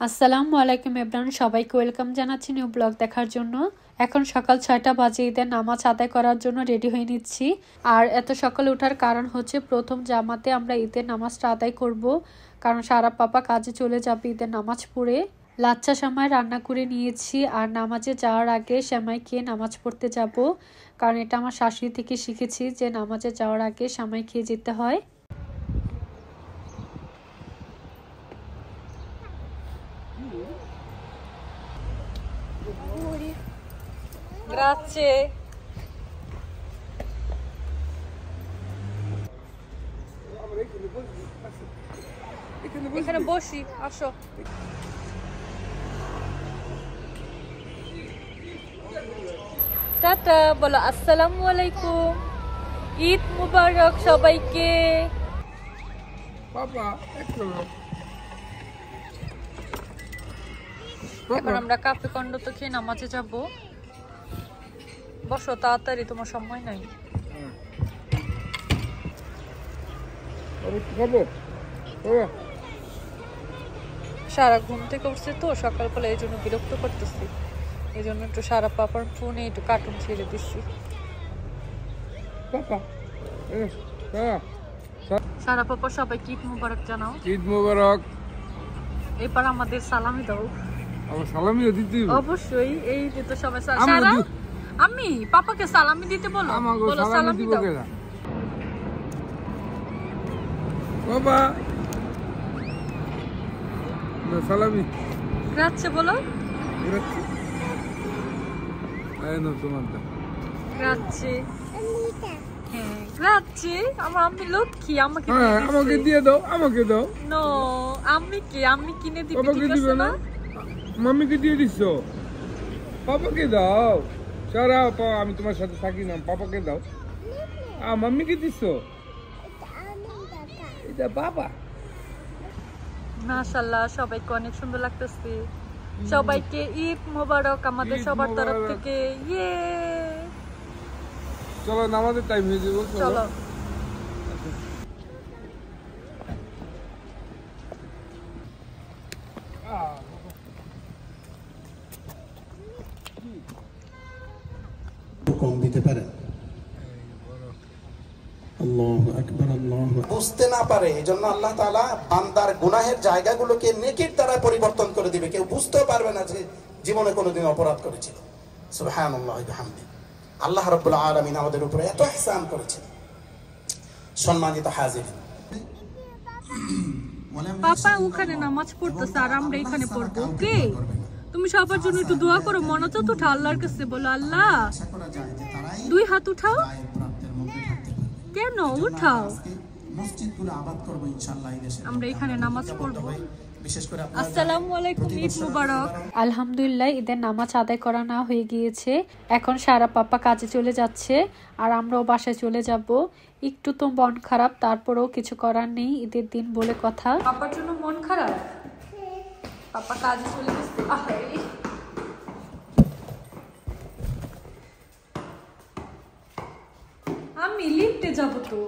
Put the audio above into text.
আসসালামু আলাইকুম এভরিওয়ান, সবাইকে ওয়েলকাম জানাচ্ছি নিউ ব্লগ দেখার জন্য। এখন সকাল 6টা বাজে, ঈদের নামাজ আদায় করার জন্য রেডি হয়ে নিচ্ছি। আর এত সকালে ওঠার কারণ হচ্ছে প্রথম জামাতে আমরা ঈদের নামাজটা আদায় করব, কারণ সারা পাপা কাজে চলে যাবে ঈদের নামাজ পড়ে। লাচ্ছা সেমাই রান্না করে নিয়েছি, আর নামাজে যাওয়ার আগে সেমাই খেয়ে নামাজ পড়তে যাব, কারণ এটা আমার শাশুড়ি থেকে শিখেছি যে নামাজে যাওয়ার আগে সেমাই খেয়ে যেতে হয়। Grazie. এখানে বসি, আসো। টাটা বলো, আসসালামু আলাইকুম, ঈদ মুবারক সবাইকে। এখন আমরা কাফে কন্ড তো খেয়ে নামাজে যাব। বসো তাড়াতাড়ি, তোমার সময় নাই। সারা ঘুম থেকে উঠছে তো সকালবেলা, এই জন্য বিরক্ত করতেছি, এই জন্য একটু সারা পাপার ফোনে একটু কার্টুন ছেড়ে দিচ্ছি। সারা পাপা সবাইকে ঈদ মুবারক জানাও। ঈদ মুবারক। এবার আমাদের সালামি দাও। আমার সালামিও দিতে হবে অবশ্যই, এই যে তো সবাই সারা আমি পাপাকে সালামি দিতে বলো, বলো সালামি দাও বাবা। সালামি গ্রাচ্ছে বলো, গ্রাচ্ছে। আয় না তোমারটা গ্রাচ্ছে। হ্যাঁ গ্রাচ্ছে, আমার আম্মি লক্ষ্মী, আমাকে আমাকে দিয়ে দাও, আমাকে দাও। নো, আম্মি কি, আম্মি কিনে দিবে, পাপাকে ঠিক দিবে আছে না? না? মাম্মিকে দিয়ে দিছো, পাপাকে দাও। সারা আমি তোমার সাথে থাকি না, পাপাকে দাও। মাম্মিকে দিছো, এটা বাবা। মাশাআল্লাহ, সবাইকে অনেক সুন্দর লাগতেছে। সবাইকে ঈদ মোবারক আমাদের সবার তরফ থেকে। ইয়ে চলো নামাজের টাইম হয়ে যাবে, চলো। কম দিতে পারেন। বুঝতে না পারে, এজন্য আল্লাহ তাআলা বান্দার গুনাহের জায়গাগুলোকে নেকির দ্বারা পরিবর্তন করে দিবে। কেউ বুঝতেও পারবে না যে জীবনে কোনোদিন অপরাধ করেছিল। সুবহানাল্লাহি ওয়া বিহামদিহি। আল্লাহ রাব্বুল আলামিন আমাদের উপরে এত ইহসান করেছেন। সম্মানিত হাজিরিন, পাপা ওখানে নামাজ পড়তেছে আর আমরা এখানে পড়বো। ওকে, তুমি সবার জন্য একটু দোয়া করো, মনোযোগ উঠাও আল্লাহর কাছে, বলো আল্লাহ। দুই হাত উঠাও, কেন উঠাও? মসজিদগুলো আবাদ করব ইনশাআল্লাহ এই দেশে। আমরা এখানে নামাজ পড়বো। বিশেষ করে আসসালামু আলাইকুম, ঈদ মুবারক। আলহামদুলিল্লাহ, ঈদের নামাজ আদায় করা না হয়ে গিয়েছে। এখন সারা পাপা কাজে চলে যাচ্ছে, আর আমরাও বাসায় চলে যাব। একটু তো মন খারাপ, তারপরেও কিছু করার নেই, ঈদের দিন বলে কথা। পাপার জন্য মন খারাপ, পাপা কাজে চলে গেছে। আমি লিফটে যাব তো।